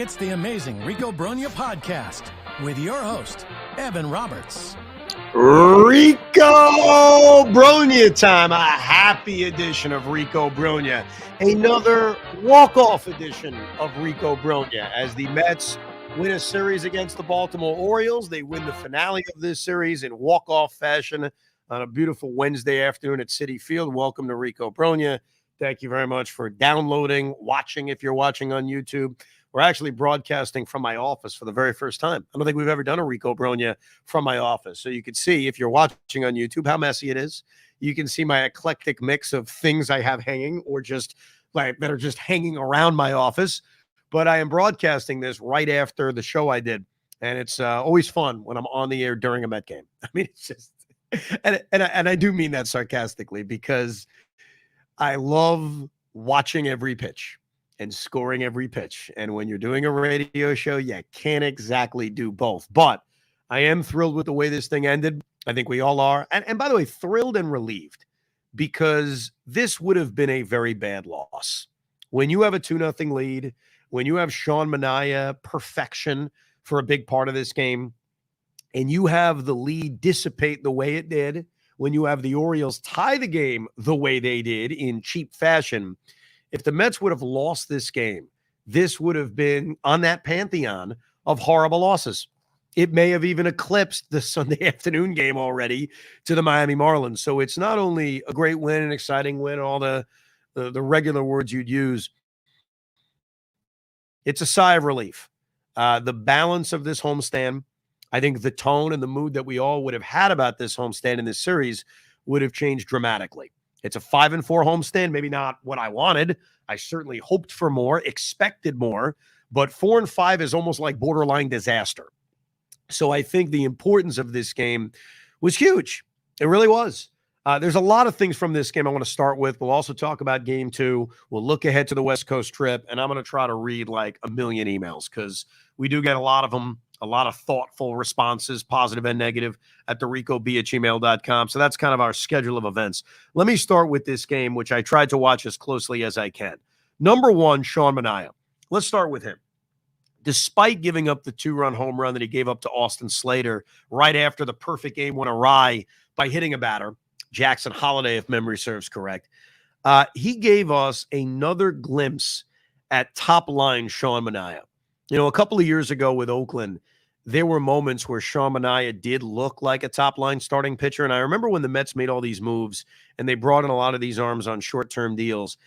It's the amazing Rico Brogna podcast with your host, Evan Roberts. Rico Brogna time, a happy edition of Rico Brogna, another walk-off edition of Rico Brogna as the Mets win a series against the Baltimore Orioles. They win the finale of this series in walk-off fashion on a beautiful Wednesday afternoon at Citi Field. Welcome to Rico Brogna. Thank you very much for downloading, watching if you're watching on YouTube. We're actually broadcasting from my office for the very first time. I don't think we've ever done a Rico Brogna from my office. So you can see, if you're watching on YouTube, how messy it is. You can see my eclectic mix of things I have hanging or just like that are just hanging around my office. But I am broadcasting this right after the show I did. And it's always fun when I'm on the air during a Met game. I mean, it's just, and I do mean that sarcastically because I love watching every pitch and scoring every pitch. And when you're doing a radio show, you can't exactly do both. But I am thrilled with the way this thing ended. I think we all are. And by the way, thrilled and relieved because this would have been a very bad loss. When you have a 2-0 lead, when you have Sean Manaea perfection for a big part of this game, and you have the lead dissipate the way it did, when you have the Orioles tie the game the way they did in cheap fashion, if the Mets would have lost this game, this would have been on that pantheon of horrible losses. It may have even eclipsed the Sunday afternoon game already to the Miami Marlins. So it's not only a great win, an exciting win, all the regular words you'd use. It's a sigh of relief. The balance of this homestand, I think the tone and the mood that we all would have had about this homestand in this series would have changed dramatically. It's a 5-4 homestand, maybe not what I wanted. I certainly hoped for more, expected more, but 4-5 is almost like borderline disaster. So I think the importance of this game was huge. It really was. There's a lot of things from this game I want to start with. We'll also talk about game 2. We'll look ahead to the West Coast trip, and I'm going to try to read like a million emails because we do get a lot of them. A lot of thoughtful responses, positive and negative, at thericob@gmail.com. So that's kind of our schedule of events. Let me start with this game, which I tried to watch as closely as I can. Number one, Sean Manaea. Let's start with him. Despite giving up the 2-run home run that he gave up to Austin Slater right after the perfect game went awry by hitting a batter, Jackson Holiday, if memory serves correct, he gave us another glimpse at top-line Sean Manaea. You know, a couple of years ago with Oakland, there were moments where Sean Manaea did look like a top-line starting pitcher. And I remember when the Mets made all these moves and they brought in a lot of these arms on short-term deals,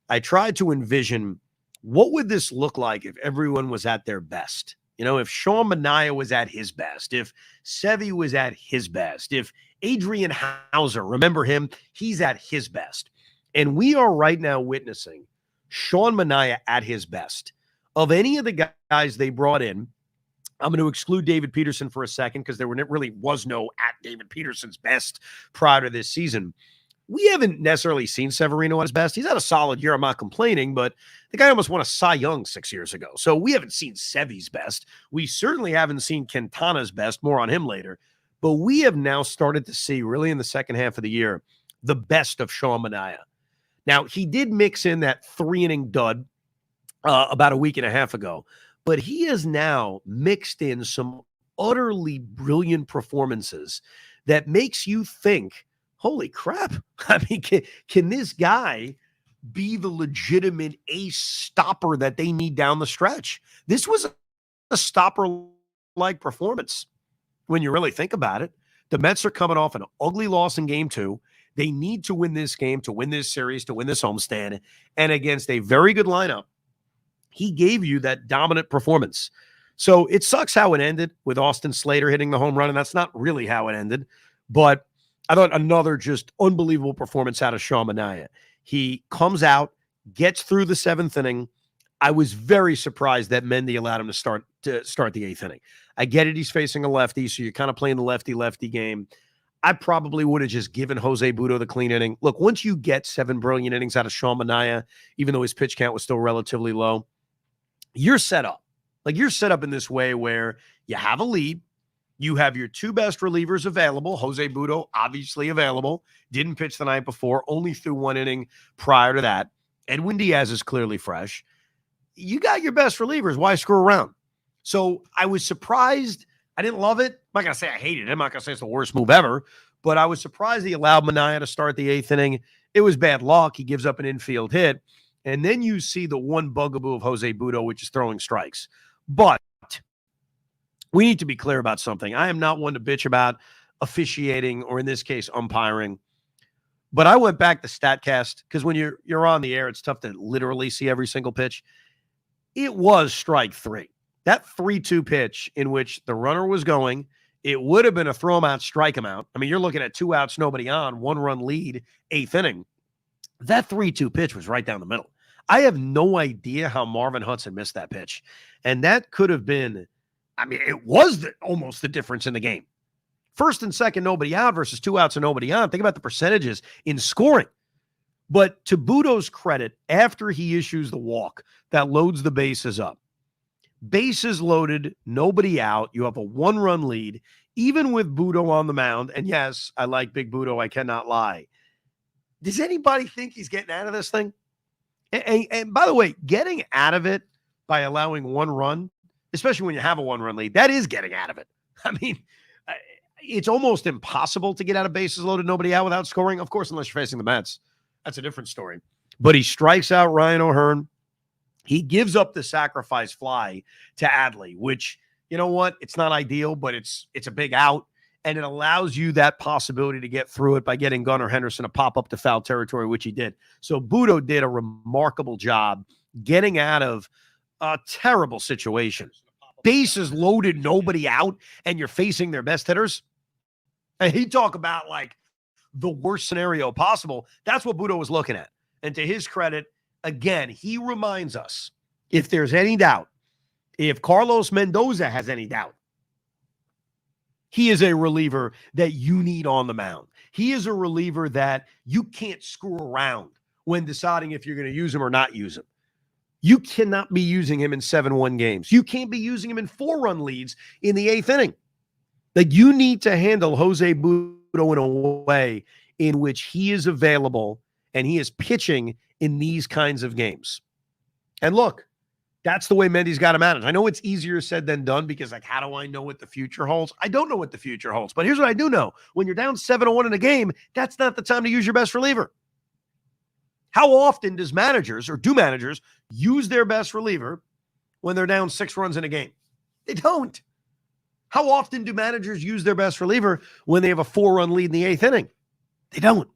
I tried to envision what would this look like if everyone was at their best? You know, if Sean Manaea was at his best, if Sevy was at his best, if Adrian Hauser, remember him, he's at his best. And we are right now witnessing Sean Manaea at his best. Of any of the guys they brought in, I'm going to exclude David Peterson for a second because there really was no at David Peterson's best prior to this season. We haven't necessarily seen Severino at his best. He's had a solid year. I'm not complaining, but the guy almost won a Cy Young 6 years ago. So we haven't seen Sevy's best. We certainly haven't seen Quintana's best. More on him later. But we have now started to see, really in the second half of the year, the best of Sean Manaea. Now, he did mix in that 3-inning dud about a week and a half ago, but he has now mixed in some utterly brilliant performances that makes you think, holy crap. I mean, can this guy be the legitimate ace stopper that they need down the stretch? This was a stopper-like performance when you really think about it. The Mets are coming off an ugly loss in game 2. They need to win this game, to win this series, to win this homestand, and against a very good lineup, he gave you that dominant performance. So it sucks how it ended with Austin Slater hitting the home run, and that's not really how it ended. But I thought another just unbelievable performance out of Sean Manaea. He comes out, gets through the 7th inning. I was very surprised that Mendy allowed him to start the 8th inning. I get it, he's facing a lefty, so you're kind of playing the lefty-lefty game. I probably would have just given Jose Butto the clean inning. Look, once you get 7 brilliant innings out of Sean Manaea, even though his pitch count was still relatively low, you're set up. Like, you're set up in this way where you have a lead. You have your 2 best relievers available. Jose Butto, obviously available. Didn't pitch the night before. Only threw 1 inning prior to that. Edwin Diaz is clearly fresh. you got your best relievers. Why screw around? So I was surprised. I didn't love it. I'm not going to say I hated it. I'm not going to say it's the worst move ever, but I was surprised he allowed Manaea to start the 8th inning. It was bad luck. He gives up an infield hit. And then you see the one bugaboo of Jose Butto, which is throwing strikes. But we need to be clear about something. I am not one to bitch about officiating or, in this case, umpiring. But I went back to StatCast because when you're on the air, it's tough to literally see every single pitch. It was strike 3. That 3-2 pitch in which the runner was going, it would have been a throw him out, strike him out. I mean, you're looking at 2 outs, nobody on, 1-run lead, 8th inning. That 3-2 pitch was right down the middle. I have no idea how Marvin Hudson missed that pitch. And that could have been, I mean, it was almost the difference in the game. First and second, nobody out versus 2 outs and nobody on. Think about the percentages in scoring. But to Butto's credit, after he issues the walk that loads the bases up, bases loaded, nobody out, you have a 1-run lead, even with Butto on the mound. And yes, I like Big Butto, I cannot lie. Does anybody think he's getting out of this thing? And by the way, getting out of it by allowing 1 run, especially when you have a 1-run lead, that is getting out of it. I mean, it's almost impossible to get out of bases loaded, nobody out without scoring. Of course, unless you're facing the Mets. That's a different story. But he strikes out Ryan O'Hearn. He gives up the sacrifice fly to Adley, which, you know what? It's not ideal, but it's a big out. And it allows you that possibility to get through it by getting Gunnar Henderson to pop up to foul territory, which he did. So Butto did a remarkable job getting out of a terrible situation. Bases loaded, nobody out, and you're facing their best hitters. And he talk about like the worst scenario possible. That's what Butto was looking at. And to his credit, again, he reminds us, if there's any doubt, if Carlos Mendoza has any doubt, he is a reliever that you need on the mound. He is a reliever that you can't screw around when deciding if you're going to use him or not use him. You cannot be using him in 7-1 games. You can't be using him in 4-run leads in the 8th inning. Like, you need to handle Jose Butto in a way in which he is available and he is pitching in these kinds of games. And look, that's the way Mendy's got to manage. I know it's easier said than done because, like, how do I know what the future holds? I don't know what the future holds. But here's what I do know. When you're down 7-1 in a game, that's not the time to use your best reliever. How often do managers use their best reliever when they're down 6 runs in a game? They don't. How often do managers use their best reliever when they have a 4-run lead in the 8th inning? They don't.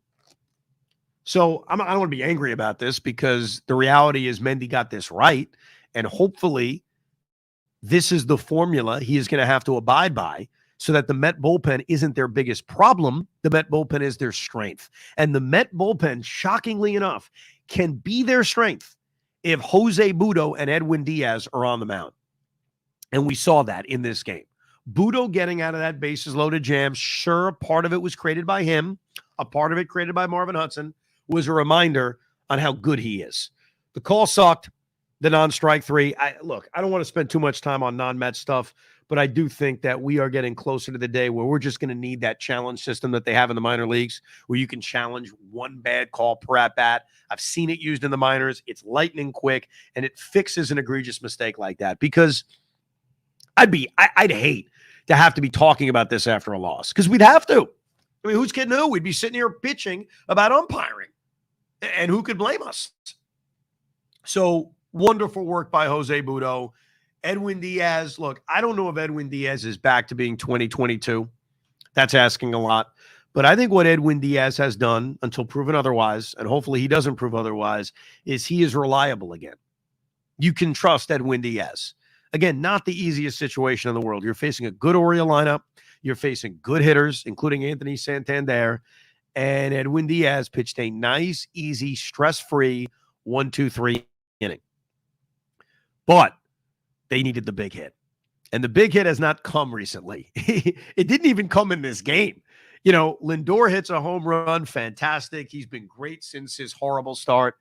So I don't want to be angry about this because the reality is Mendy got this right. And hopefully this is the formula he is going to have to abide by so that the Met bullpen isn't their biggest problem. The Met bullpen is their strength. And the Met bullpen, shockingly enough, can be their strength if Jose Butto and Edwin Diaz are on the mound. And we saw that in this game. Butto getting out of that bases loaded jam, sure, a part of it was created by him. A part of it created by Marvin Hudson was a reminder on how good he is. The call sucked. The non-strike 3. I don't want to spend too much time on non-Met stuff, but I do think that we are getting closer to the day where we're just going to need that challenge system that they have in the minor leagues, where you can challenge one bad call per at-bat. I've seen it used in the minors. It's lightning quick, and it fixes an egregious mistake like that, because I'd hate to have to be talking about this after a loss, because we'd have to. I mean, who's kidding who? We'd be sitting here bitching about umpiring, and who could blame us? So, wonderful work by Jose Butto. Edwin Diaz, look, I don't know if Edwin Diaz is back to being 2022. That's asking a lot. But I think what Edwin Diaz has done, until proven otherwise, and hopefully he doesn't prove otherwise, is he is reliable again. You can trust Edwin Diaz. Again, not the easiest situation in the world. You're facing a good Oriole lineup. You're facing good hitters, including Anthony Santander. And Edwin Diaz pitched a nice, easy, stress-free 1-2-3 inning. But they needed the big hit. And the big hit has not come recently. It didn't even come in this game. You know, Lindor hits a home run. Fantastic. He's been great since his horrible start.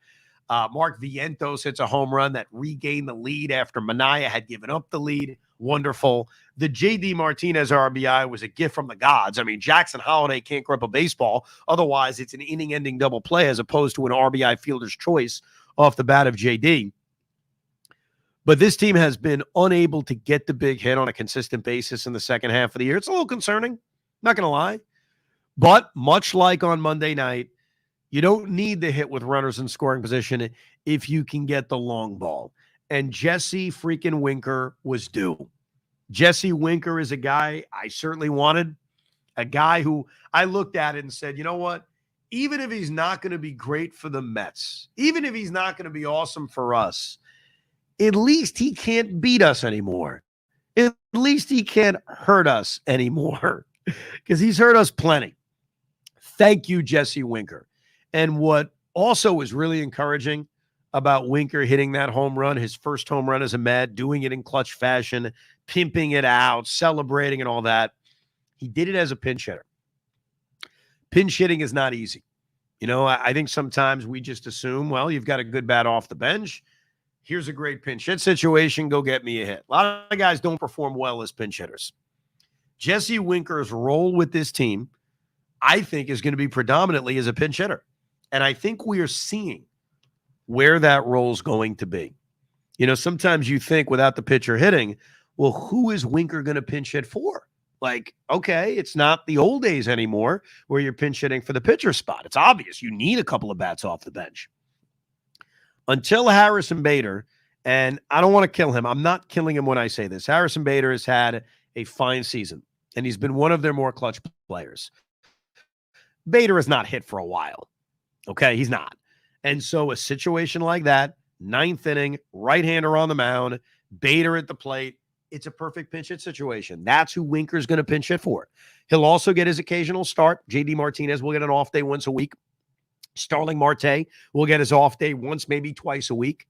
Mark Vientos hits a home run that regained the lead after Manaea had given up the lead. Wonderful. The J.D. Martinez RBI was a gift from the gods. I mean, Jackson Holiday can't grip a baseball. Otherwise, it's an inning-ending double play as opposed to an RBI fielder's choice off the bat of J.D. But this team has been unable to get the big hit on a consistent basis in the second half of the year. It's a little concerning, not going to lie. But much like on Monday night, you don't need the hit with runners in scoring position if you can get the long ball. And Jesse freaking Winker was due. Jesse Winker is a guy I certainly wanted, a guy who I looked at it and said, you know what? Even if he's not going to be great for the Mets, even if he's not going to be awesome for us, at least he can't beat us anymore. At least he can't hurt us anymore because he's hurt us plenty. Thank you, Jesse Winker. And what also was really encouraging about Winker hitting that home run, his first home run as a Met, doing it in clutch fashion, pimping it out, celebrating and all that, he did it as a pinch hitter. Pinch hitting is not easy. You know, I think sometimes we just assume, well, you've got a good bat off the bench. Here's a great pinch hit situation. Go get me a hit. A lot of guys don't perform well as pinch hitters. Jesse Winker's role with this team, I think, is going to be predominantly as a pinch hitter. And I think we are seeing where that role is going to be. You know, sometimes you think without the pitcher hitting, well, who is Winker going to pinch hit for? Like, okay, it's not the old days anymore where you're pinch hitting for the pitcher spot. It's obvious you need a couple of bats off the bench. Until Harrison Bader, and I don't want to kill him. I'm not killing him when I say this. Harrison Bader has had a fine season, and he's been one of their more clutch players. Bader has not hit for a while. Okay, he's not. And so a situation like that, ninth inning, right-hander on the mound, Bader at the plate, it's a perfect pinch hit situation. That's who Winker's going to pinch hit for. He'll also get his occasional start. J.D. Martinez will get an off day once a week. Starling Marte will get his off day once, maybe twice a week.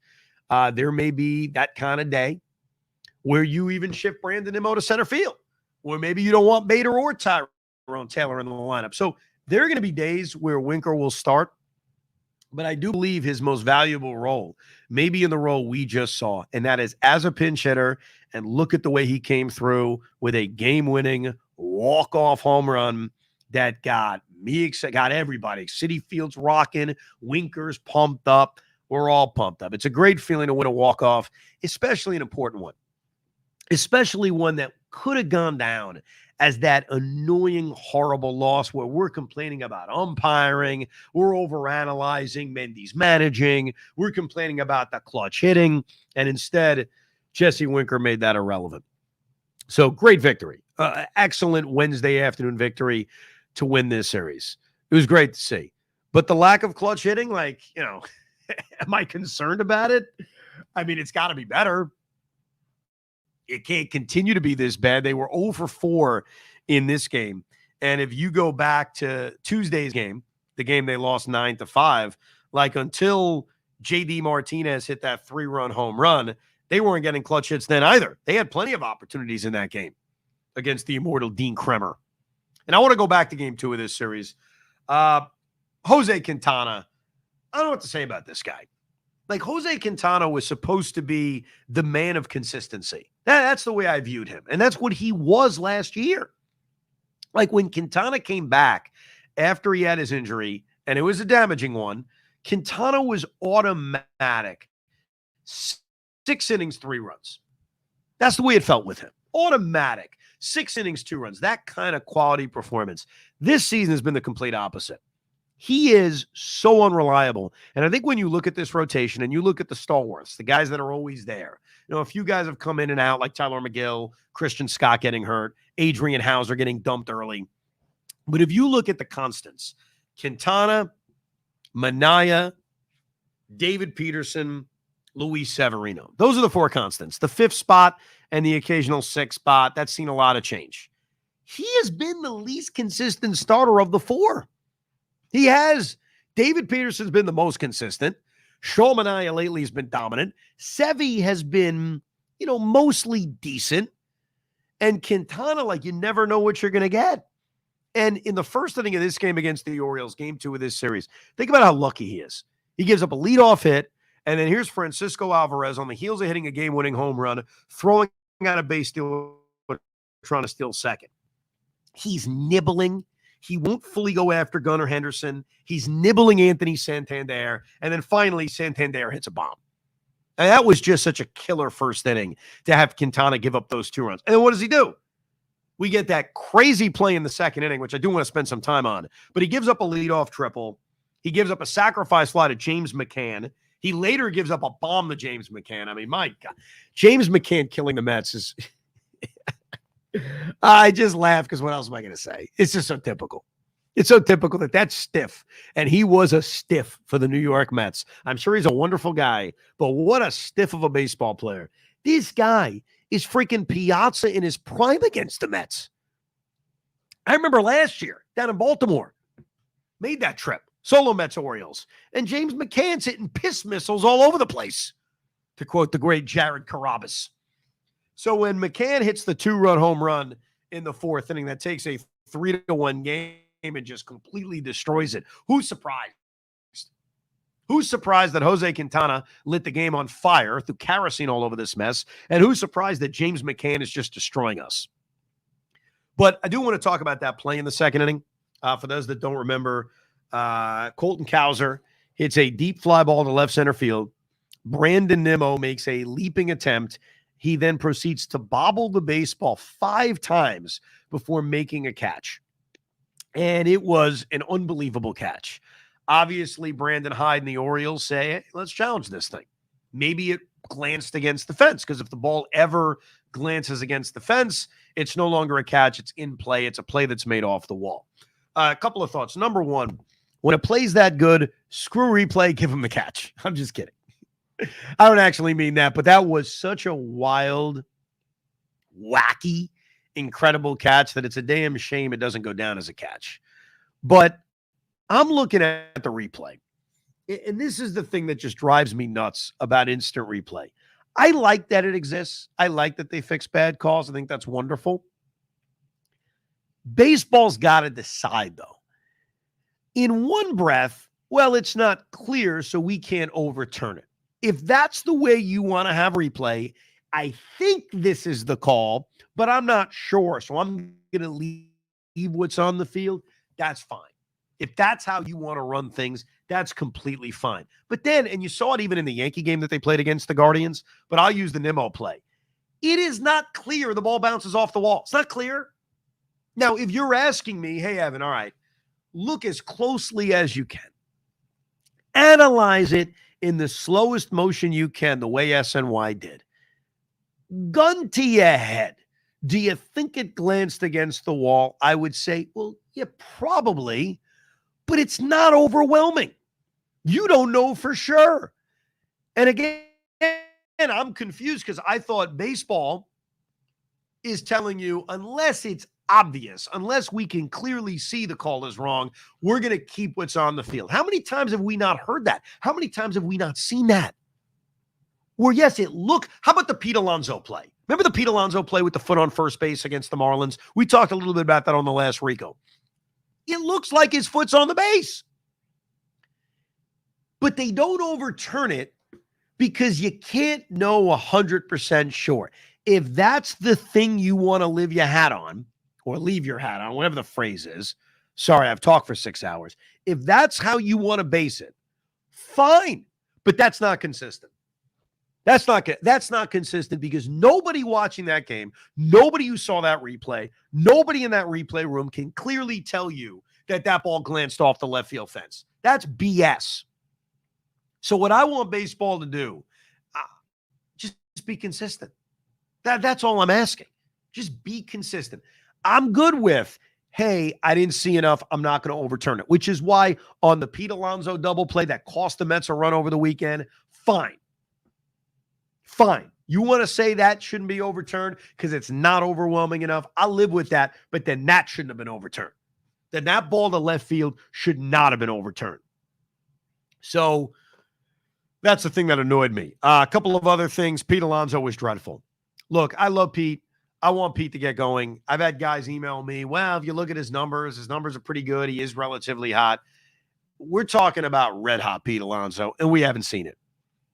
There may be that kind of day where you even shift Brandon Nimmo to center field, or maybe you don't want Bader or Tyrone Taylor in the lineup. So there are going to be days where Winker will start, but I do believe his most valuable role may be in the role we just saw, and that is as a pinch hitter. And look at the way he came through with a game-winning walk-off home run that got me excited, got everybody. Citi Field's rocking, Winker's pumped up. We're all pumped up. It's a great feeling to win a walk-off, especially an important one, especially one that could have gone down as that annoying, horrible loss where we're complaining about umpiring, we're overanalyzing Mendy's managing, we're complaining about the clutch hitting, and instead, Jesse Winker made that irrelevant. So great victory. Excellent Wednesday afternoon victory to win this series. It was great to see. But the lack of clutch hitting, like, you know, am I concerned about it? I mean, it's got to be better. It can't continue to be this bad. They were 0 for 4 in this game. And if you go back to Tuesday's game, the game they lost 9-5, like until J.D. Martinez hit that 3-run home run, they weren't getting clutch hits then either. They had plenty of opportunities in that game against the immortal Dean Kremer. And I want to go back to game 2 of this series. Jose Quintana, I don't know what to say about this guy. Like, Jose Quintana was supposed to be the man of consistency. That's the way I viewed him. And that's what he was last year. Like, when Quintana came back after he had his injury, and it was a damaging one, Quintana was automatic. 6 innings, 3 runs. That's the way it felt with him. Automatic. 6 innings, 2 runs. That kind of quality performance. This season has been the complete opposite. He is so unreliable. And I think when you look at this rotation and you look at the stalwarts, the guys that are always there, you know, a few guys have come in and out, like Tyler McGill, Christian Scott getting hurt, Adrian Hauser getting dumped early. But if you look at the constants, Quintana, Minaya, David Peterson, Luis Severino. Those are the 4 constants. The 5th spot and the occasional 6th spot, that's seen a lot of change. He has been the least consistent starter of the 4. He has. David Peterson's been the most consistent. Sean Manaea lately has been dominant. Sevy has been, you know, mostly decent. And Quintana, like, you never know what you're going to get. And in the first inning of this game against the Orioles, game 2 of this series, think about how lucky he is. He gives up a leadoff hit. And then here's Francisco Alvarez on the heels of hitting a game-winning home run, throwing out a base steal, trying to steal second. He's nibbling. He won't fully go after Gunnar Henderson. He's nibbling Anthony Santander. And then finally, Santander hits a bomb. And that was just such a killer first inning to have Quintana give up those 2 runs. And then what does he do? We get that crazy play in the second inning, which I do want to spend some time on. But he gives up a leadoff triple. He gives up a sacrifice fly to James McCann. He later gives up a bomb to James McCann. I mean, my God. James McCann killing the Mets is – I just laugh because what else am I going to say? It's just so typical. It's so typical that that's stiff. And he was a stiff for the New York Mets. I'm sure he's a wonderful guy, but what a stiff of a baseball player. This guy is freaking Piazza in his prime against the Mets. I remember last year down in Baltimore, made that trip, solo Mets Orioles, and James McCann's hitting piss missiles all over the place, to quote the great Jared Carrabis. So when McCann hits the 2-run home run in the 4th inning, that takes a 3-1 game and just completely destroys it. Who's surprised? Who's surprised that Jose Quintana lit the game on fire through kerosene all over this mess? And who's surprised that James McCann is just destroying us? But I do want to talk about that play in the second inning. For those that don't remember, Colton Cowser hits a deep fly ball to left center field. Brandon Nimmo makes a leaping attempt. He then proceeds to bobble the baseball 5 times before making a catch. And it was an unbelievable catch. Obviously, Brandon Hyde and the Orioles say, hey, let's challenge this thing. Maybe it glanced against the fence, because if the ball ever glances against the fence, it's no longer a catch. It's in play. It's a play that's made off the wall. A couple of thoughts. Number one, when it plays that good, screw replay, give him the catch. I'm just kidding. I don't actually mean that, but that was such a wild, wacky, incredible catch that it's a damn shame it doesn't go down as a catch. But I'm looking at the replay, and this is the thing that just drives me nuts about instant replay. I like that it exists. I like that they fix bad calls. I think that's wonderful. Baseball's got to decide, though. In one breath, well, it's not clear, so we can't overturn it. If that's the way you want to have replay, I think this is the call, but I'm not sure. So I'm going to leave what's on the field. That's fine. If that's how you want to run things, that's completely fine. But then, and you saw it even in the Yankee game that they played against the Guardians, but I'll use the Nimmo play. It is not clear the ball bounces off the wall. It's not clear. Now, if you're asking me, hey, Evan, all right, look as closely as you can. Analyze it in the slowest motion you can, the way SNY did. Gun to your head. Do you think it glanced against the wall? I would say, well, yeah, probably. But it's not overwhelming. You don't know for sure. And again, I'm confused because I thought baseball is telling you, unless it's obvious, unless we can clearly see the call is wrong, we're going to keep what's on the field. How many times have we not heard that? How many times have we not seen that? Where, yes, how about the Pete Alonso play? Remember the Pete Alonso play with the foot on first base against the Marlins? We talked a little bit about that on the last Rico. It looks like his foot's on the base. But they don't overturn it because you can't know 100% sure. If that's the thing you want to live your hat on, or leave your hat on, whatever the phrase is. Sorry, I've talked for 6 hours. If that's how you want to base it, fine. But that's not consistent. That's not consistent because nobody watching that game, nobody who saw that replay, nobody in that replay room can clearly tell you that ball glanced off the left field fence. That's BS. So what I want baseball to do, just be consistent. That's all I'm asking. Just be consistent. I'm good with, hey, I didn't see enough, I'm not going to overturn it, which is why on the Pete Alonso double play that cost the Mets a run over the weekend, fine. You want to say that shouldn't be overturned because it's not overwhelming enough? I'll live with that, but then that shouldn't have been overturned. Then that ball to left field should not have been overturned. So that's the thing that annoyed me. A couple of other things. Pete Alonso was dreadful. Look, I love Pete. I want Pete to get going. I've had guys email me, well, if you look at his numbers are pretty good. He is relatively hot. We're talking about red hot Pete Alonso, and we haven't seen it.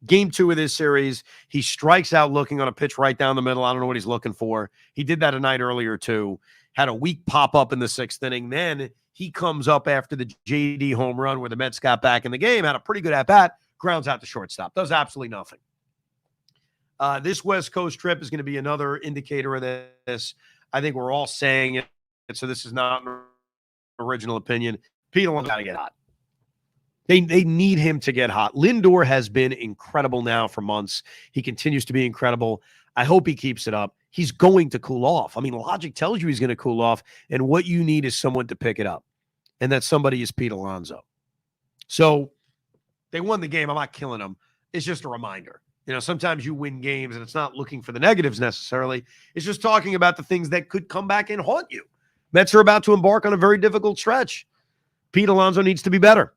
Game 2 of this series, he strikes out looking on a pitch right down the middle. I don't know what he's looking for. He did that a night earlier, too. Had a weak pop-up in the 6th inning. Then he comes up after the JD home run where the Mets got back in the game, had a pretty good at-bat, grounds out to shortstop. Does absolutely nothing. This West Coast trip is going to be another indicator of this. I think we're all saying it, so this is not an original opinion. Pete Alonso's got to get hot. They need him to get hot. Lindor has been incredible now for months. He continues to be incredible. I hope he keeps it up. He's going to cool off. I mean, logic tells you he's going to cool off, and what you need is someone to pick it up, and that somebody is Pete Alonso. So they won the game. I'm not killing them. It's just a reminder. Sometimes you win games, and it's not looking for the negatives necessarily. It's just talking about the things that could come back and haunt you. Mets are about to embark on a very difficult stretch. Pete Alonso needs to be better.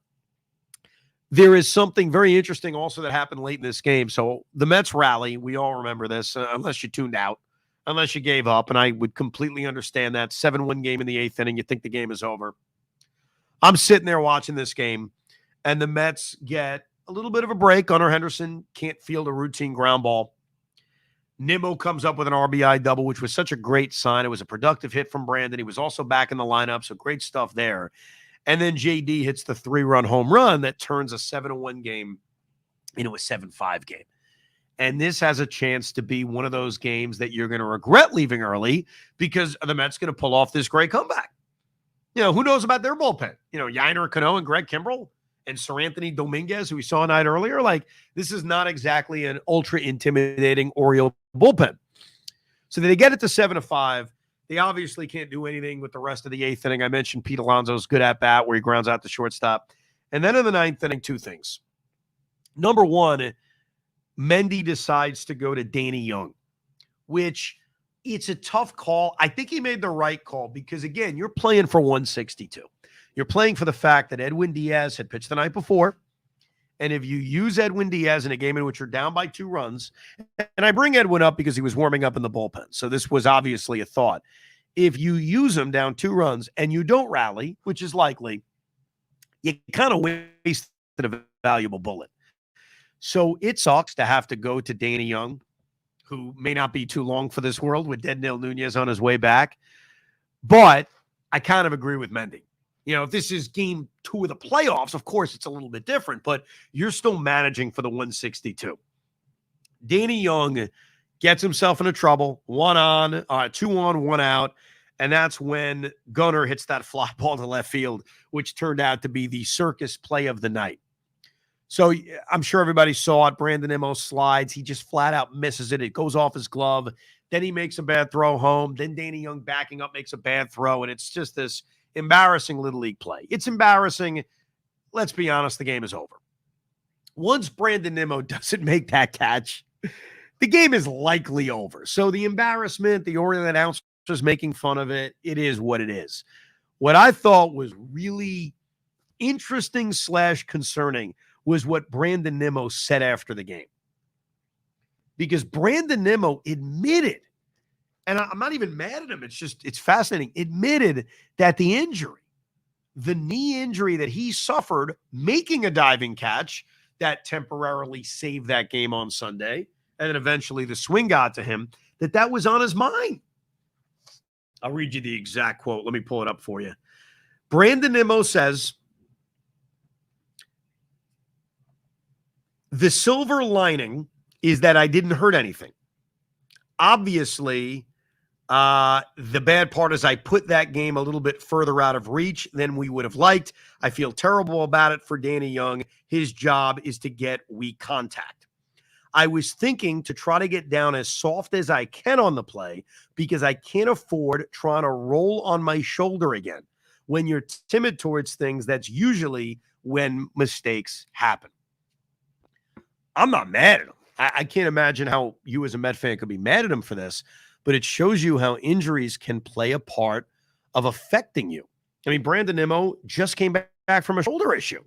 There is something very interesting also that happened late in this game. So the Mets rally, we all remember this, unless you tuned out, unless you gave up, and I would completely understand that. 7-1 game in the 8th inning, you think the game is over. I'm sitting there watching this game, and the Mets get a little bit of a break. Gunnar Henderson can't field a routine ground ball. Nimmo comes up with an RBI double, which was such a great sign. It was a productive hit from Brandon. He was also back in the lineup, so great stuff there. And then JD hits the 3-run home run that turns a 7-1 game into a 7-5 game. And this has a chance to be one of those games that you're going to regret leaving early because the Mets going to pull off this great comeback. Who knows about their bullpen? Yainer Cano and Greg Kimbrell and Sir Anthony Dominguez, who we saw a night earlier. This is not exactly an ultra intimidating Oriole bullpen. So they get it to 7-5. They obviously can't do anything with the rest of the 8th inning. I mentioned Pete Alonso's good at bat where he grounds out the shortstop. And then in the 9th inning, two things. Number one, Mendy decides to go to Danny Young, which it's a tough call. I think he made the right call because, again, you're playing for 162. You're playing for the fact that Edwin Diaz had pitched the night before. And if you use Edwin Diaz in a game in which you're down by 2 runs, and I bring Edwin up because he was warming up in the bullpen, so this was obviously a thought. If you use him down 2 runs and you don't rally, which is likely, you kind of wasted a valuable bullet. So it sucks to have to go to Danny Young, who may not be too long for this world with Deadnell Nunez on his way back. But I kind of agree with Mendy. If this is game 2 of the playoffs, of course, it's a little bit different, but you're still managing for the 162. Danny Young gets himself into trouble, 2 on, 1 out, and that's when Gunnar hits that fly ball to left field, which turned out to be the circus play of the night. So I'm sure everybody saw it. Brandon Nimmo slides. He just flat out misses it. It goes off his glove. Then he makes a bad throw home. Then Danny Young backing up makes a bad throw, and it's just this embarrassing Little League play. It's embarrassing. Let's be honest, the game is over. Once Brandon Nimmo doesn't make that catch, the game is likely over. So the embarrassment, the Oriole announcers making fun of it, it is what it is. What I thought was really interesting / concerning was what Brandon Nimmo said after the game. Because Brandon Nimmo admitted, and I'm not even mad at him, it's fascinating, admitted that the knee injury that he suffered making a diving catch that temporarily saved that game on Sunday, and then eventually the swing got to him, that was on his mind. I'll read you the exact quote. Let me pull it up for you. Brandon Nimmo says, "The silver lining is that I didn't hurt anything. Obviously, the bad part is I put that game a little bit further out of reach than we would have liked. I feel terrible about it for Danny Young. His job is to get weak contact. I was thinking to try to get down as soft as I can on the play because I can't afford trying to roll on my shoulder again. When you're timid towards things, that's usually when mistakes happen." I'm not mad at him. I can't imagine how you as a Met fan could be mad at him for this, but it shows you how injuries can play a part of affecting you. I mean, Brandon Nimmo just came back from a shoulder issue.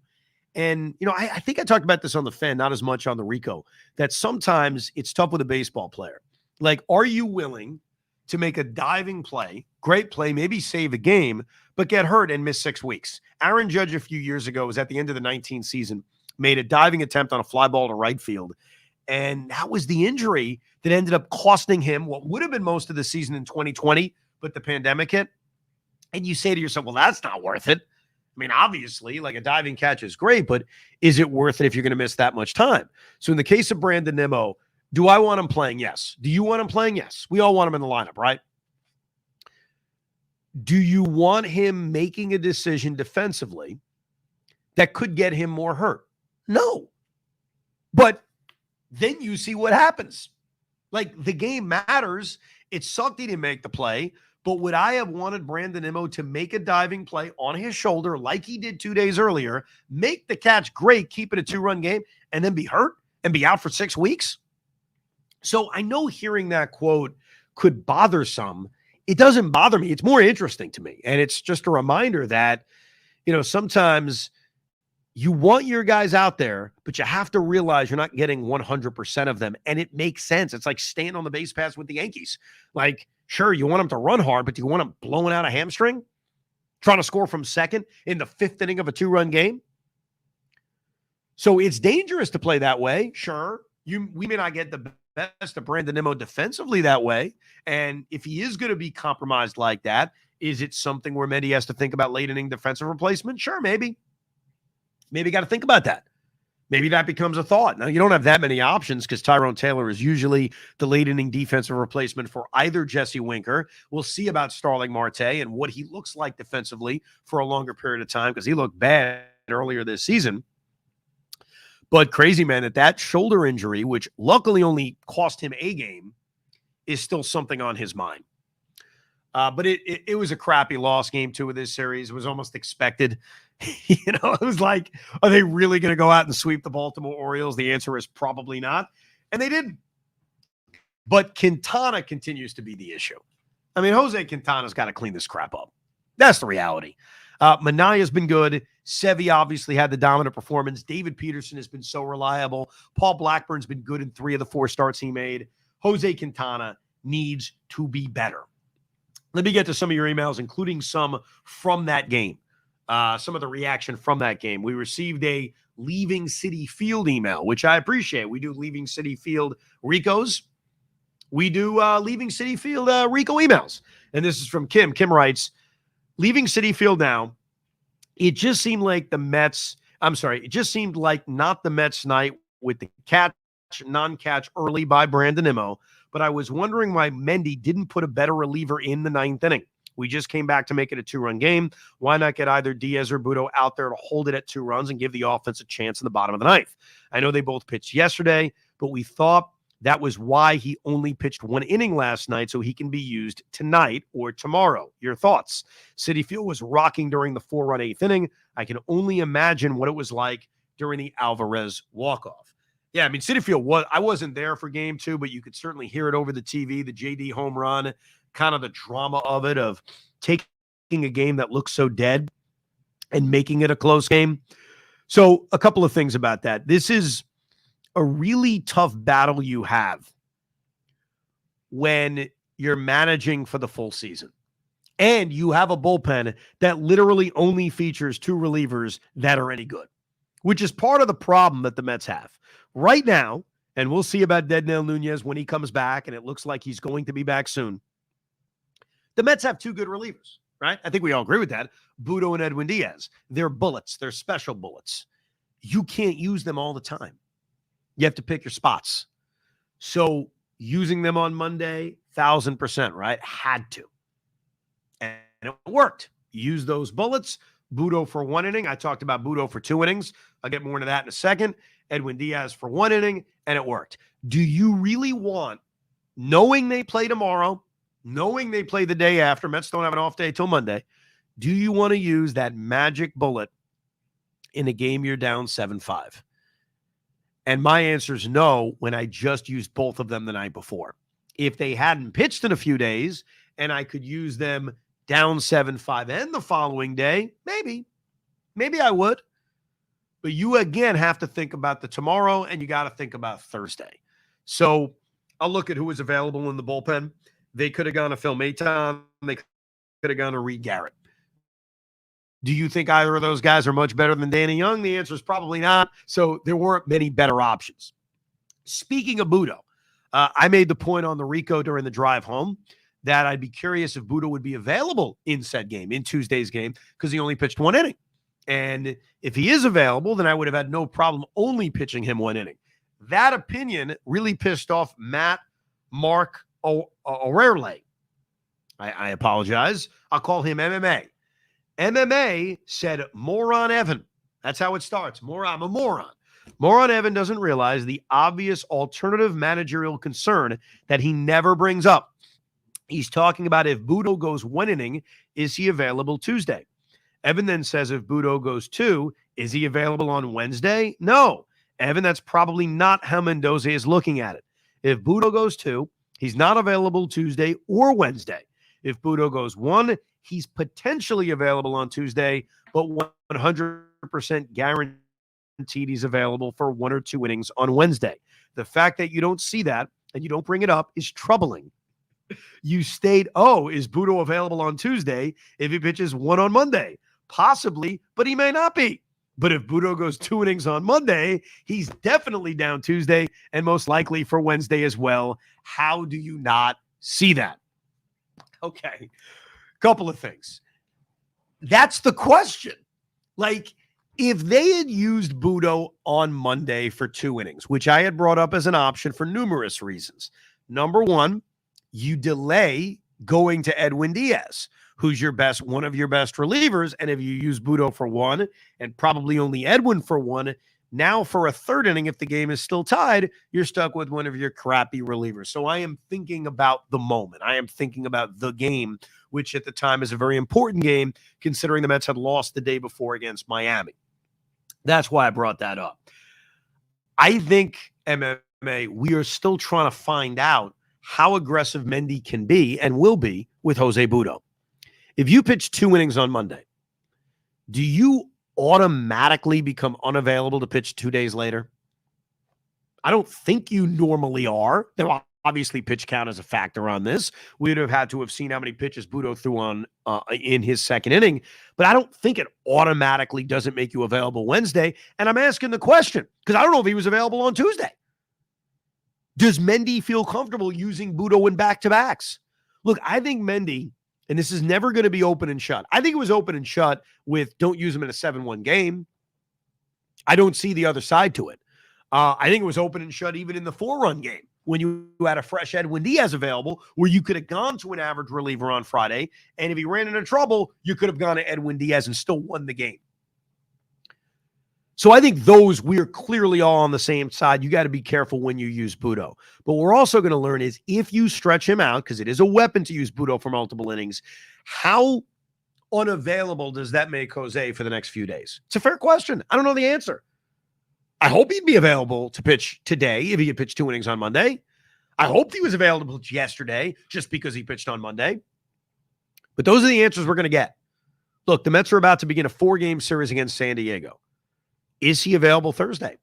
And, I think I talked about this on the Fan, not as much on the Rico, that sometimes it's tough with a baseball player. Like, are you willing to make a diving play, great play, maybe save a game, but get hurt and miss 6 weeks? Aaron Judge a few years ago was at the end of the 19th season, made a diving attempt on a fly ball to right field. And that was the injury that ended up costing him what would have been most of the season in 2020, but the pandemic hit. And you say to yourself, well, that's not worth it. I mean, obviously, like a diving catch is great, but is it worth it if you're going to miss that much time? So in the case of Brandon Nimmo, Do I want him playing? Yes. Do you want him playing? Yes. We all want him in the lineup, right? Do you want him making a decision defensively that could get him more hurt? No. But then you see what happens. Like, the game matters. It sucked he didn't make the play, but would I have wanted Brandon Nimmo to make a diving play on his shoulder like he did 2 days earlier, make the catch great, keep it a 2-run game, and then be hurt and be out for 6 weeks? So I know hearing that quote could bother some. It doesn't bother me. It's more interesting to me. And it's just a reminder that, sometimes you want your guys out there, but you have to realize you're not getting 100% of them. And it makes sense. It's like staying on the base paths with the Yankees. Like, sure, you want them to run hard, but do you want them blowing out a hamstring? Trying to score from second in the 5th inning of a 2-run game? So it's dangerous to play that way. Sure, we may not get the best of Brandon Nimmo defensively that way. And if he is going to be compromised like that, is it something where Mendy has to think about late inning defensive replacement? Sure, maybe. Maybe got to think about that. Maybe that becomes a thought. Now, you don't have that many options because Tyrone Taylor is usually the late inning defensive replacement for either Jesse Winker. We'll see about Starling Marte and what he looks like defensively for a longer period of time because he looked bad earlier this season. But crazy, man, that shoulder injury, which luckily only cost him a game, is still something on his mind. But it was a crappy loss, game 2 of this series. It was almost expected. It was like, are they really going to go out and sweep the Baltimore Orioles? The answer is probably not. And they didn't. But Quintana continues to be the issue. I mean, Jose Quintana's got to clean this crap up. That's the reality. Manaya's been good. Sevy obviously had the dominant performance. David Peterson has been so reliable. Paul Blackburn's been good in 3 of the 4 starts he made. Jose Quintana needs to be better. Let me get to some of your emails, including some from that game. Some of the reaction from that game. We received a Leaving City Field email, which I appreciate. We do Leaving City Field Ricos. We do Leaving City Field Rico emails. And this is from Kim. Kim writes, Leaving City Field now, it just seemed like it just seemed like not the Mets night with the non-catch early by Brandon Nimmo, but I was wondering why Mendy didn't put a better reliever in the 9th inning. We just came back to make it a 2-run game. Why not get either Diaz or Budo out there to hold it at 2 runs and give the offense a chance in the bottom of the 9th? I know they both pitched yesterday, but we thought that was why he only pitched 1 inning last night, so he can be used tonight or tomorrow. Your thoughts? Citi Field was rocking during the 4-run 8th inning. I can only imagine what it was like during the Alvarez walk-off. Yeah, I mean, Citi Field, I wasn't there for game 2, but you could certainly hear it over the TV, the JD home run, kind of the drama of it, of taking a game that looks so dead and making it a close game. So a couple of things about that. This is a really tough battle you have when you're managing for the full season. And you have a bullpen that literally only features 2 relievers that are any good, which is part of the problem that the Mets have. Right now, and we'll see about Dednell Nunez when he comes back, and it looks like he's going to be back soon. The Mets have 2 good relievers, right? I think we all agree with that. Budo and Edwin Diaz. They're bullets. They're special bullets. You can't use them all the time. You have to pick your spots. So using them on Monday, 1,000%, right? Had to. And it worked. Use those bullets. Budo for 1 inning. I talked about Budo for 2 innings. I'll get more into that in a second. Edwin Diaz for 1 inning, and it worked. Do you really want, knowing they play tomorrow, knowing they play the day after, Mets don't have an off day till Monday, do you want to use that magic bullet in a game you're down 7-5? And my answer is no, when I just used both of them the night before. If they hadn't pitched in a few days and I could use them down 7-5 and the following day, maybe I would. But you, again, have to think about the tomorrow, and you got to think about Thursday. So I'll look at who was available in the bullpen. They could have gone to Phil Maton. They could have gone to Reed Garrett. Do you think either of those guys are much better than Danny Young? The answer is probably not. So there weren't many better options. Speaking of Budo, I made the point on the Rico during the drive home that I'd be curious if Budo would be available in said game, in Tuesday's game, because he only pitched 1 inning. And if he is available, then I would have had no problem only pitching him 1 inning. That opinion really pissed off Mark O'Reilly. I apologize. I'll call him MMA. MMA said moron Evan. That's how it starts. I'm a moron. Moron Evan doesn't realize the obvious alternative managerial concern that he never brings up. He's talking about if Budo goes 1 inning, is he available Tuesday? Evan then says if Budo goes 2, is he available on Wednesday? No. Evan, that's probably not how Mendoza is looking at it. If Budo goes 2, he's not available Tuesday or Wednesday. If Budo goes 1, he's potentially available on Tuesday, but 100% guaranteed he's available for 1 or 2 innings on Wednesday. The fact that you don't see that and you don't bring it up is troubling. You state, is Budo available on Tuesday if he pitches 1 on Monday? Possibly, but he may not be. But if Budo goes 2 innings on Monday, he's definitely down Tuesday and most likely for Wednesday as well. How do you not see that? Okay, couple of things. That's the question. Like, if they had used Budo on Monday for 2 innings, which I had brought up as an option for numerous reasons. Number one, you delay going to Edwin Diaz, who's one of your best relievers. And if you use Budo for 1 and probably only Edwin for 1, now for a 3rd inning, if the game is still tied, you're stuck with one of your crappy relievers. So I am thinking about the moment. I am thinking about the game, which at the time is a very important game, considering the Mets had lost the day before against Miami. That's why I brought that up. I think, MMA, we are still trying to find out how aggressive Mendy can be and will be with Jose Budo. If you pitch 2 innings on Monday, do you automatically become unavailable to pitch 2 days later? I don't think you normally are. There obviously pitch count is a factor on this. We'd have had to have seen how many pitches Budo threw on in his 2nd inning, but I don't think it automatically doesn't make you available Wednesday. And I'm asking the question because I don't know if he was available on Tuesday. Does Mendy feel comfortable using Budo in back-to-backs? Look, I think Mendy, and this is never going to be open and shut. I think it was open and shut with don't use him in a 7-1 game. I don't see the other side to it. I think it was open and shut even in the 4-run game when you had a fresh Edwin Diaz available where you could have gone to an average reliever on Friday, and if he ran into trouble, you could have gone to Edwin Diaz and still won the game. So I think we're clearly all on the same side. You got to be careful when you use Budo. But what we're also going to learn is if you stretch him out, because it is a weapon to use Budo for multiple innings, how unavailable does that make Jose for the next few days? It's a fair question. I don't know the answer. I hope he'd be available to pitch today if he had pitched 2 innings on Monday. I hoped he was available yesterday just because he pitched on Monday. But those are the answers we're going to get. Look, the Mets are about to begin a 4-game series against San Diego. Is he available Thursday?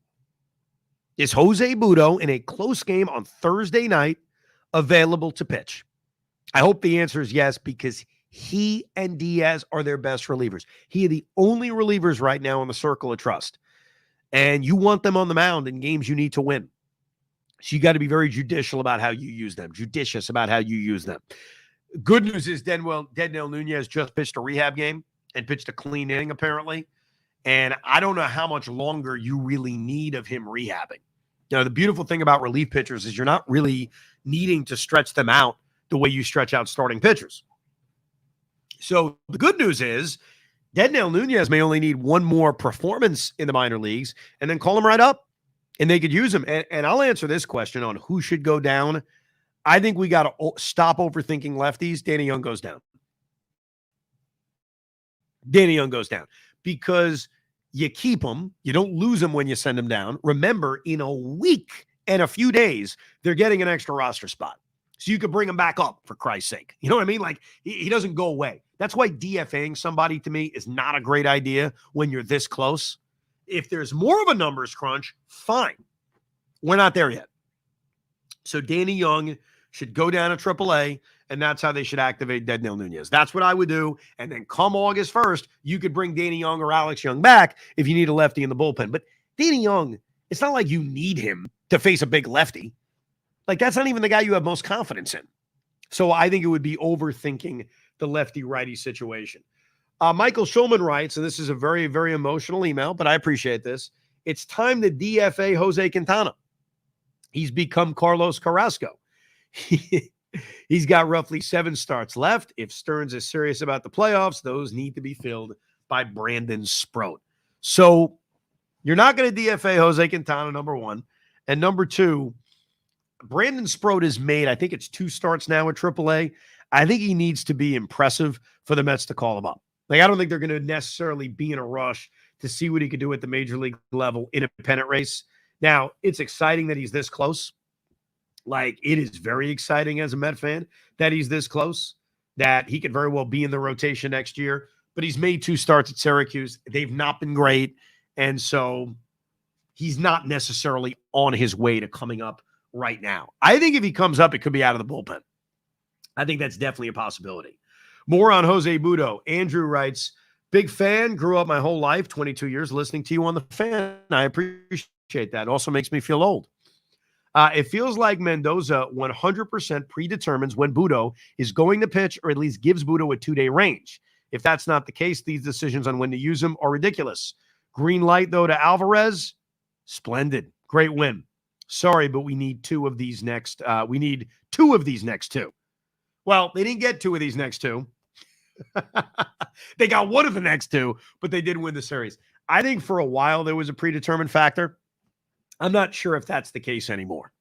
Is Jose Budo in a close game on Thursday night available to pitch? I hope the answer is yes, because he and Diaz are their best relievers. He are the only relievers right now in the circle of trust. And you want them on the mound in games you need to win. So you got to be very judicious about how you use them. Good news is Deadnell Nunez just pitched a rehab game and pitched a clean inning, apparently. And I don't know how much longer you really need of him rehabbing. You know, the beautiful thing about relief pitchers is you're not really needing to stretch them out the way you stretch out starting pitchers. So the good news is Deadnell Nunez may only need 1 more performance in the minor leagues and then call him right up and they could use him. And I'll answer this question on who should go down. I think we got to stop overthinking lefties. Danny Young goes down. Because you keep them. You don't lose them when you send them down. Remember, in a week and a few days, they're getting an extra roster spot. So you could bring him back up, for Christ's sake. You know what I mean? Like, he doesn't go away. That's why DFAing somebody, to me, is not a great idea when you're this close. If there's more of a numbers crunch, fine. We're not there yet. So Danny Young should go down to AAA, and that's how they should activate Deadnell Nunez. That's what I would do. And then come August 1st, you could bring Danny Young or Alex Young back if you need a lefty in the bullpen. But Danny Young, it's not like you need him to face a big lefty. Like, that's not even the guy you have most confidence in. So I think it would be overthinking the lefty-righty situation. Michael Schulman writes, and this is a very, very emotional email, but I appreciate this. It's time to DFA Jose Quintana. He's become Carlos Carrasco. He's got roughly 7 starts left. If Stearns is serious about the playoffs, those need to be filled by Brandon Sproat. So you're not going to DFA Jose Quintana, number one. And number two, Brandon Sproat has made, I think it's 2 starts now at AAA. I think he needs to be impressive for the Mets to call him up. Like, I don't think they're going to necessarily be in a rush to see what he could do at the major league level in a pennant race. Now, it's exciting that he's this close. Like, it is very exciting as a Met fan that he's this close, that he could very well be in the rotation next year. But he's made 2 starts at Syracuse. They've not been great. And so he's not necessarily on his way to coming up right now. I think if he comes up, it could be out of the bullpen. I think that's definitely a possibility. More on Jose Budo. Andrew writes, big fan, grew up my whole life, 22 years, listening to you on the Fan. I appreciate that. It also makes me feel old. It feels like Mendoza 100% predetermines when Budo is going to pitch, or at least gives Budo a 2-day range. If that's not the case, these decisions on when to use him are ridiculous. Green light, though, to Alvarez. Splendid. Great win. Sorry, but we need 2 of these next. We need 2 of these next 2. Well, they didn't get 2 of these next 2. They got 1 of the next 2, but they did win the series. I think for a while there was a predetermined factor. I'm not sure if that's the case anymore.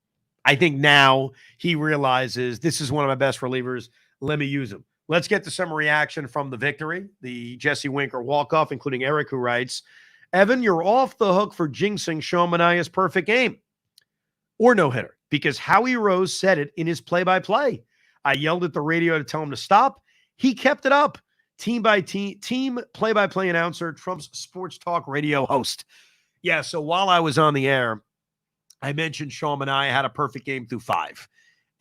I think now he realizes this is one of my best relievers. Let me use him. Let's get to some reaction from the victory. The Jesse Winker walk-off, including Eric, who writes, Evan, you're off the hook for jinxing Sean Manaea's perfect game or no-hitter, because Howie Rose said it in his play-by-play. I yelled at the radio to tell him to stop. He kept it up. Team play-by-play announcer, Trump's sports talk radio host. Yeah, so while I was on the air, I mentioned Sean Manaea had a perfect game through 5.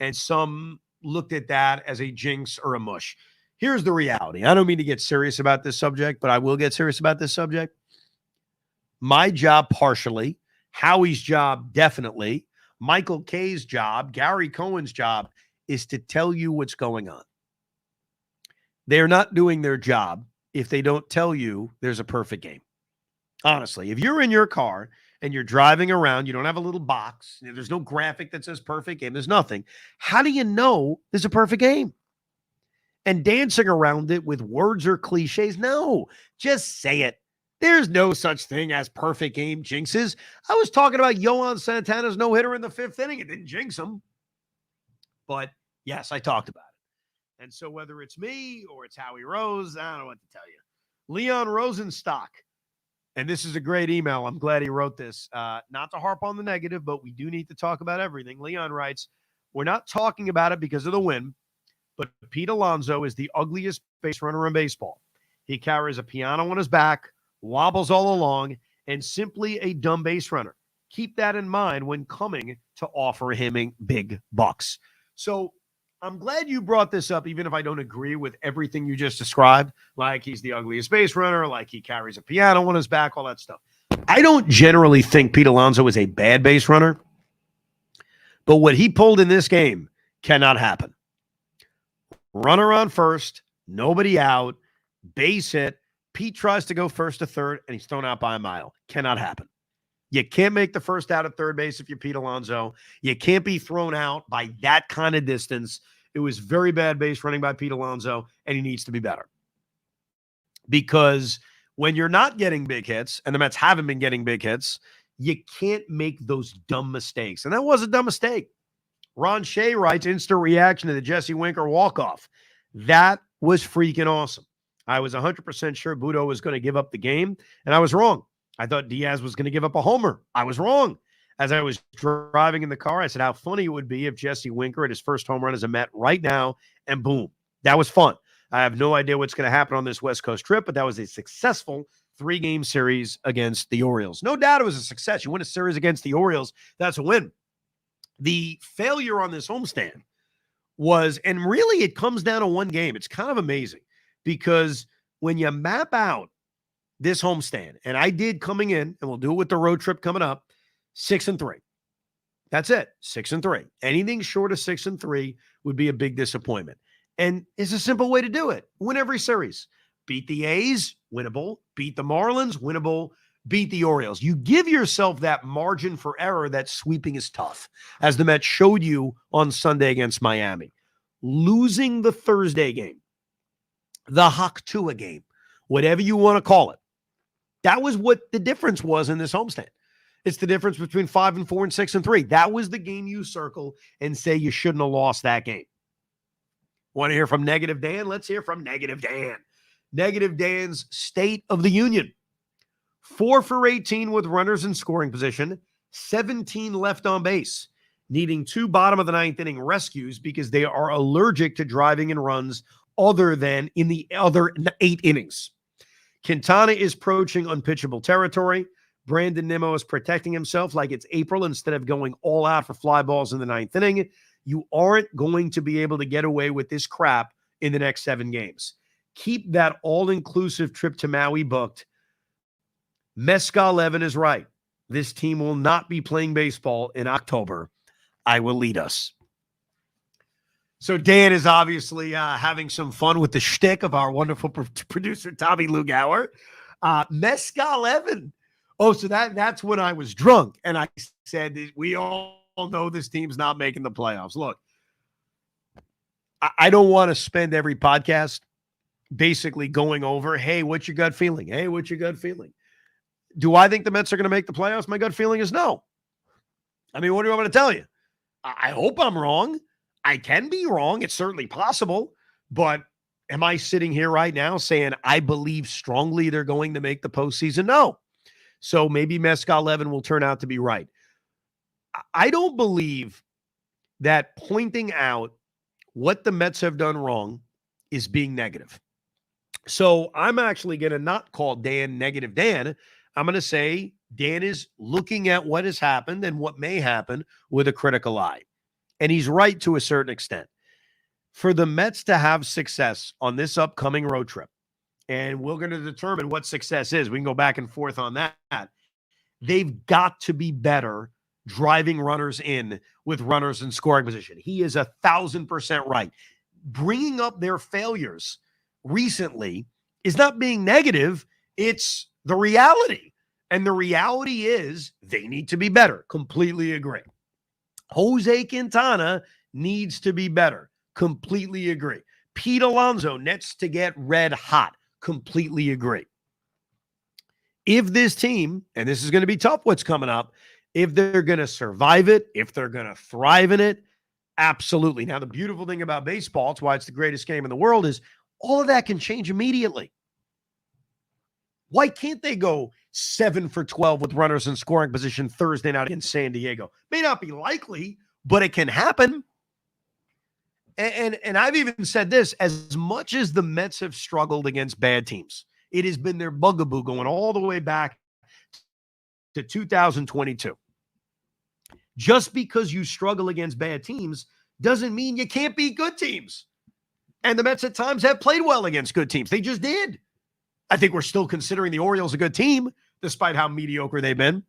And some looked at that as a jinx or a mush. Here's the reality. I don't mean to get serious about this subject, but I will get serious about this subject. My job partially, Howie's job definitely, Michael Kay's job, Gary Cohen's job is to tell you what's going on. They're not doing their job if they don't tell you there's a perfect game. Honestly, if you're in your car and you're driving around, you don't have a little box, there's no graphic that says perfect game, there's nothing. How do you know there's a perfect game? And dancing around it with words or cliches, no, just say it. There's no such thing as perfect game jinxes. I was talking about Yohan Santana's no-hitter in the 5th inning. It didn't jinx him. But yes, I talked about it. And so whether it's me or it's Howie Rose, I don't know what to tell you. Leon Rosenstock. And this is a great email. I'm glad he wrote this. Not to harp on the negative, but we do need to talk about everything. Leon writes, we're not talking about it because of the win, but Pete Alonso is the ugliest base runner in baseball. He carries a piano on his back, wobbles all along, and simply a dumb base runner. Keep that in mind when coming to offer him big bucks. So I'm glad you brought this up, even if I don't agree with everything you just described, like he's the ugliest base runner, like he carries a piano on his back, all that stuff. I don't generally think Pete Alonso is a bad base runner, but what he pulled in this game cannot happen. Runner on first, nobody out, base hit. Pete tries to go first to third, and he's thrown out by a mile. Cannot happen. You can't make the first out at third base if you're Pete Alonso. You can't be thrown out by that kind of distance. It was very bad base running by Pete Alonso, and he needs to be better. Because when you're not getting big hits, and the Mets haven't been getting big hits, you can't make those dumb mistakes. And that was a dumb mistake. Ron Shea writes, instant reaction to the Jesse Winker walk-off. That was freaking awesome. I was 100% sure Budo was going to give up the game, and I was wrong. I thought Diaz was going to give up a homer. I was wrong. As I was driving in the car, I said how funny it would be if Jesse Winker had his first home run as a Met right now, and boom. That was fun. I have no idea what's going to happen on this West Coast trip, but that was a successful 3-game series against the Orioles. No doubt it was a success. You win a series against the Orioles, that's a win. The failure on this homestand was, and really it comes down to one game. It's kind of amazing because when you map out this homestand, and I did coming in, and we'll do it with the road trip coming up, 6-3. That's it, 6-3. Anything short of 6-3 would be a big disappointment. And it's a simple way to do it. Win every series. Beat the A's, winnable. Beat the Marlins, winnable. beat the Orioles. You give yourself that margin for error that sweeping is tough, as the Mets showed you on Sunday against Miami. Losing the Thursday game, the Haktua game, whatever you want to call it, that was what the difference was in this homestand. It's the difference between 5-4 and 6-3. That was the game you circle and say you shouldn't have lost that game. Want to hear from Negative Dan? Let's hear from Negative Dan. Negative Dan's State of the Union. 4 for 18 with runners in scoring position, 17 left on base, needing 2 bottom of the 9th inning rescues because they are allergic to driving in runs other than in the other 8 innings. Quintana is approaching unpitchable territory. Brandon Nimmo is protecting himself like it's April instead of going all out for fly balls in the 9th inning. You aren't going to be able to get away with this crap in the next 7 games. Keep that all-inclusive trip to Maui booked. Mescal Levin is right. This team will not be playing baseball in October. I will lead us. So Dan is obviously having some fun with the shtick of our wonderful producer, Tommy Lugauer. Mescal Levin. Oh, so that's when I was drunk. And I said, we all know this team's not making the playoffs. Look, I don't want to spend every podcast basically going over, hey, what's your gut feeling? Hey, what's your gut feeling? Do I think the Mets are going to make the playoffs? My gut feeling is no. I mean, what do you want me to tell you? I hope I'm wrong. I can be wrong. It's certainly possible. But am I sitting here right now saying I believe strongly they're going to make the postseason? No. So maybe Mescal Levin will turn out to be right. I don't believe that pointing out what the Mets have done wrong is being negative. So I'm actually going to not call Dan Negative Dan. I'm going to say Dan is looking at what has happened and what may happen with a critical eye. And he's right to a certain extent. For the Mets to have success on this upcoming road trip, and we're going to determine what success is. We can go back and forth on that. They've got to be better driving runners in with runners in scoring position. He is 1,000% right. Bringing up their failures recently is not being negative. It's the reality. And the reality is they need to be better. Completely agree. Jose Quintana needs to be better. Completely agree. Pete Alonso needs to get red hot. Completely agree. If this team, and this is going to be tough what's coming up, if they're going to survive it, if they're going to thrive in it, absolutely. Now, the beautiful thing about baseball, it's why it's the greatest game in the world, is all of that can change immediately. Why can't they go 7 for 12 with runners in scoring position Thursday night against San Diego? May not be likely, but it can happen. And I've even said this, as much as the Mets have struggled against bad teams, it has been their bugaboo going all the way back to 2022. Just because you struggle against bad teams doesn't mean you can't beat good teams. And the Mets at times have played well against good teams. They just did. I think we're still considering the Orioles a good team, despite how mediocre they've been.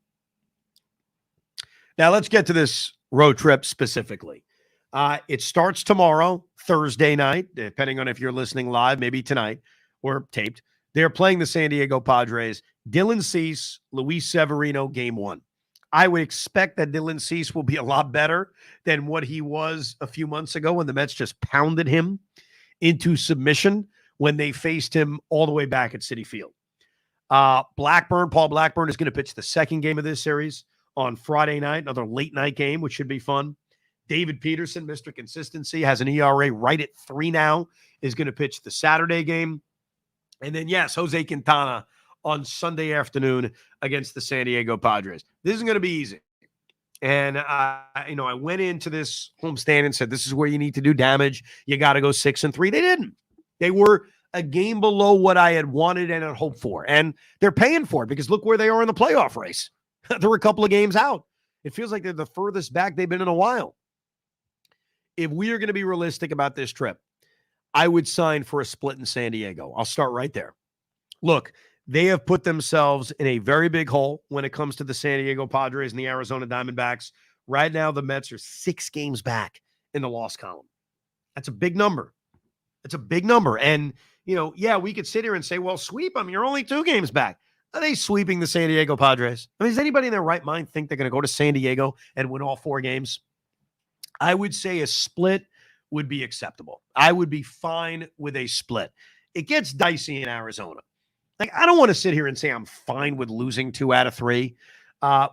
Now, let's get to this road trip specifically. It starts tomorrow, Thursday night, depending on if you're listening live, maybe tonight or taped. They're playing the San Diego Padres. Dylan Cease, Luis Severino, game 1. I would expect that Dylan Cease will be a lot better than what he was a few months ago when the Mets just pounded him into submission when they faced him all the way back at Citi Field. Paul Blackburn is going to pitch the second game of this series on Friday night, another late night game, which should be fun. David Peterson, Mr. Consistency, has an ERA right at 3 now, is going to pitch the Saturday game. And then, yes, Jose Quintana on Sunday afternoon against the San Diego Padres. This is going to be easy. And, I went into this homestand and said, this is where you need to do damage. You got to go 6-3. They didn't. They were a game below what I had wanted and had hoped for. And they're paying for it because look where they are in the playoff race. They're a couple of games out. It feels like they're the furthest back they've been in a while. If we are going to be realistic about this trip, I would sign for a split in San Diego. I'll start right there. Look, they have put themselves in a very big hole when it comes to the San Diego Padres and the Arizona Diamondbacks. Right now, the Mets are 6 games back in the loss column. That's a big number. It's a big number. And, we could sit here and say, well, sweep them. You're only 2 games back. Are they sweeping the San Diego Padres? I mean, does anybody in their right mind think they're going to go to San Diego and win all 4 games? I would say a split would be acceptable. I would be fine with a split. It gets dicey in Arizona. Like, I don't want to sit here and say I'm fine with losing 2 out of 3.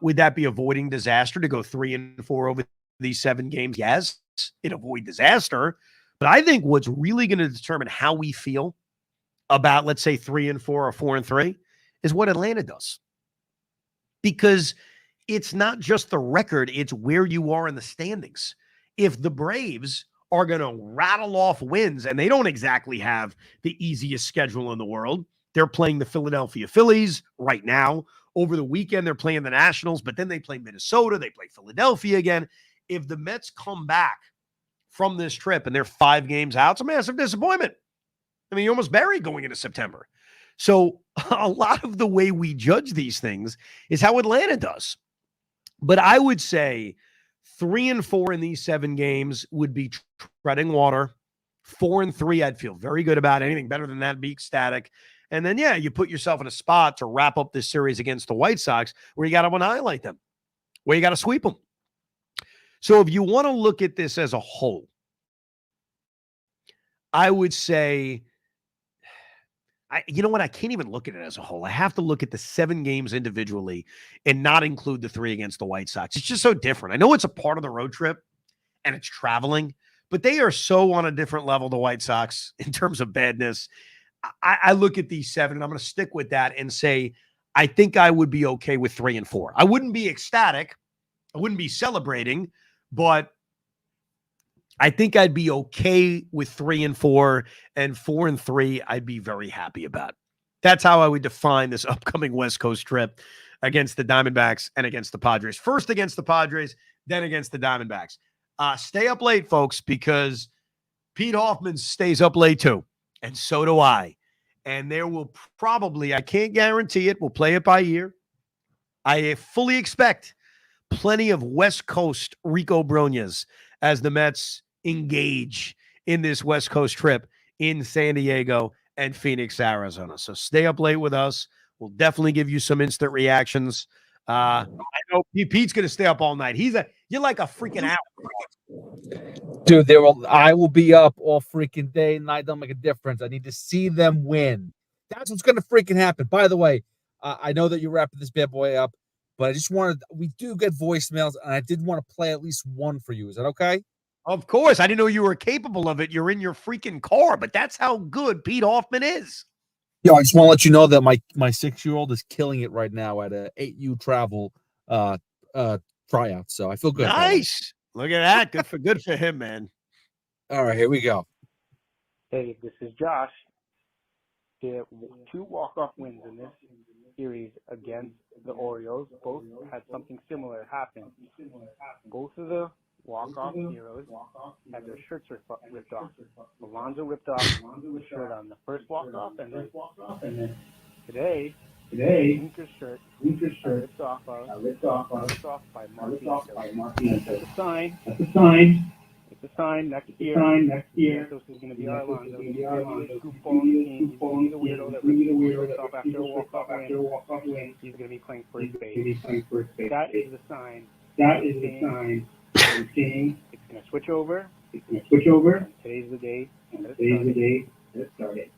Would that be avoiding disaster to go 3-4 over these 7 games? Yes, it avoid disaster. But I think what's really going to determine how we feel about, let's say, 3-4 or 4-3 is what Atlanta does. Because it's not just the record, it's where you are in the standings. If the Braves are going to rattle off wins, and they don't exactly have the easiest schedule in the world, they're playing the Philadelphia Phillies right now. Over the weekend, they're playing the Nationals, but then they play Minnesota, they play Philadelphia again. If the Mets come back from this trip and they're 5 games out, it's a massive disappointment. I mean, you're almost buried going into September. So a lot of the way we judge these things is how Atlanta does. But I would say 3-4 in these 7 games would be treading water. 4-3, I'd feel very good about. Anything better than that, be ecstatic. And then, yeah, you put yourself in a spot to wrap up this series against the White Sox where you got to annihilate them, where you got to sweep them. So if you want to look at this as a whole, I would say, you know what? I can't even look at it as a whole. I have to look at the 7 games individually and not include the 3 against the White Sox. It's just so different. I know it's a part of the road trip and it's traveling, but they are so on a different level, the White Sox, in terms of badness. I look at these 7, and I'm going to stick with that and say, I think I would be okay with 3-4. I wouldn't be ecstatic. I wouldn't be celebrating, but I think I'd be okay with 3-4, and 4-3, I'd be very happy about. That's how I would define this upcoming West Coast trip against the Diamondbacks and against the Padres. First against the Padres, then against the Diamondbacks. Stay up late, folks, because Pete Hoffman stays up late too, and so do I. And there will probably, I can't guarantee it, we'll play it by ear. I fully expect plenty of West Coast Rico Brognas as the Mets engage in this West Coast trip in San Diego and Phoenix, Arizona. So stay up late with us. We'll definitely give you some instant reactions. I know Pete's going to stay up all night. You're like a freaking owl. Dude, I will be up all freaking day and night. Don't make a difference. I need to see them win. That's what's going to freaking happen. By the way, I know that you're wrapping this bad boy up, but I just we do get voicemails, and I did want to play at least one for you. Is that okay? Of course. I didn't know you were capable of it. You're in your freaking car, but that's how good Pete Hoffman is. Yo, I just want to let you know that my 6-year-old is killing it right now at a 8U travel tryout. So I feel good. Nice. Look at that. Good for him, man. All right, here we go. Hey, this is Josh. There were 2 walk-off wins in this series against the Orioles. Both had something similar happen. Both of the walk-off heroes had their shirts ripped off. Alonso ripped off the shirt on the first walk-off, and then today, Winker's shirt ripped off by Marquez. That's a sign. It's a sign next year. Santos is going to be our Alonso. He's going to be the goofball on the team. He's going to be the weirdo that rips off after a walk-off win. He's going to be playing first base. That is the sign. I'm seeing it's going to switch over. And today's the day that it started.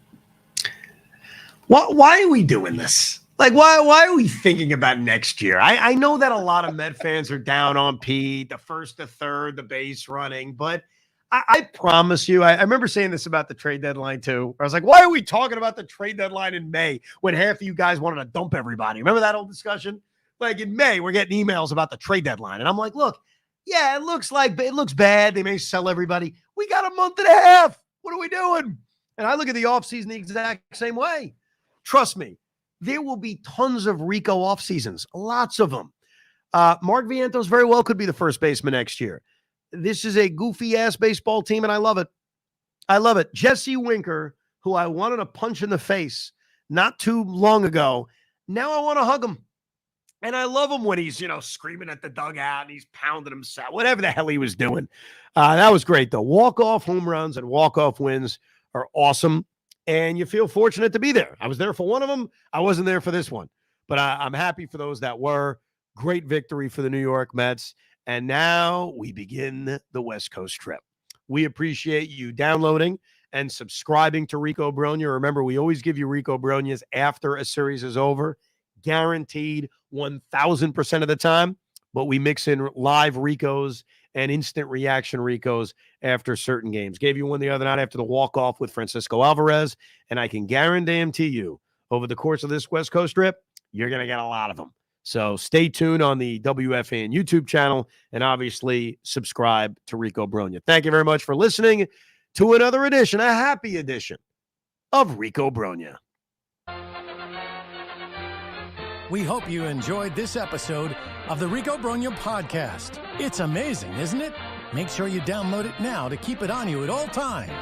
Why are we doing this? Like, why are we thinking about next year? I know that a lot of Met fans are down on Pete, the first to third, the base running, but I promise you, I remember saying this about the trade deadline too. I was like, why are we talking about the trade deadline in May when half of you guys wanted to dump everybody? Remember that old discussion? Like in May, we're getting emails about the trade deadline. And I'm like, look, yeah, it looks bad. They may sell everybody. We got a month and a half. What are we doing? And I look at the offseason the exact same way. Trust me, there will be tons of Rico off seasons, lots of them. Mark Vientos very well could be the first baseman next year. This is a goofy-ass baseball team, and I love it. I love it. Jesse Winker, who I wanted to punch in the face not too long ago, now I want to hug him. And I love him when he's, screaming at the dugout and he's pounding himself, whatever the hell he was doing. That was great, though. Walk-off home runs and walk-off wins are awesome, and you feel fortunate to be there. I was there for one of them. I wasn't there for this one. But I'm happy for those that were. Great victory for the New York Mets. And now we begin the West Coast trip. We appreciate you downloading and subscribing to Rico Brogna. Remember, we always give you Rico Brogna's after a series is over, guaranteed 1,000% of the time. But we mix in live Ricos and instant reaction Ricos after certain games. Gave you one the other night after the walk-off with Francisco Alvarez, and I can guarantee you over the course of this West Coast trip, you're going to get a lot of them. So stay tuned on the WFAN YouTube channel and obviously subscribe to Rico Brogna. Thank you very much for listening to another edition, a happy edition of Rico Brogna. We hope you enjoyed this episode of the Rico Brogna podcast. It's amazing, isn't it? Make sure you download it now to keep it on you at all times.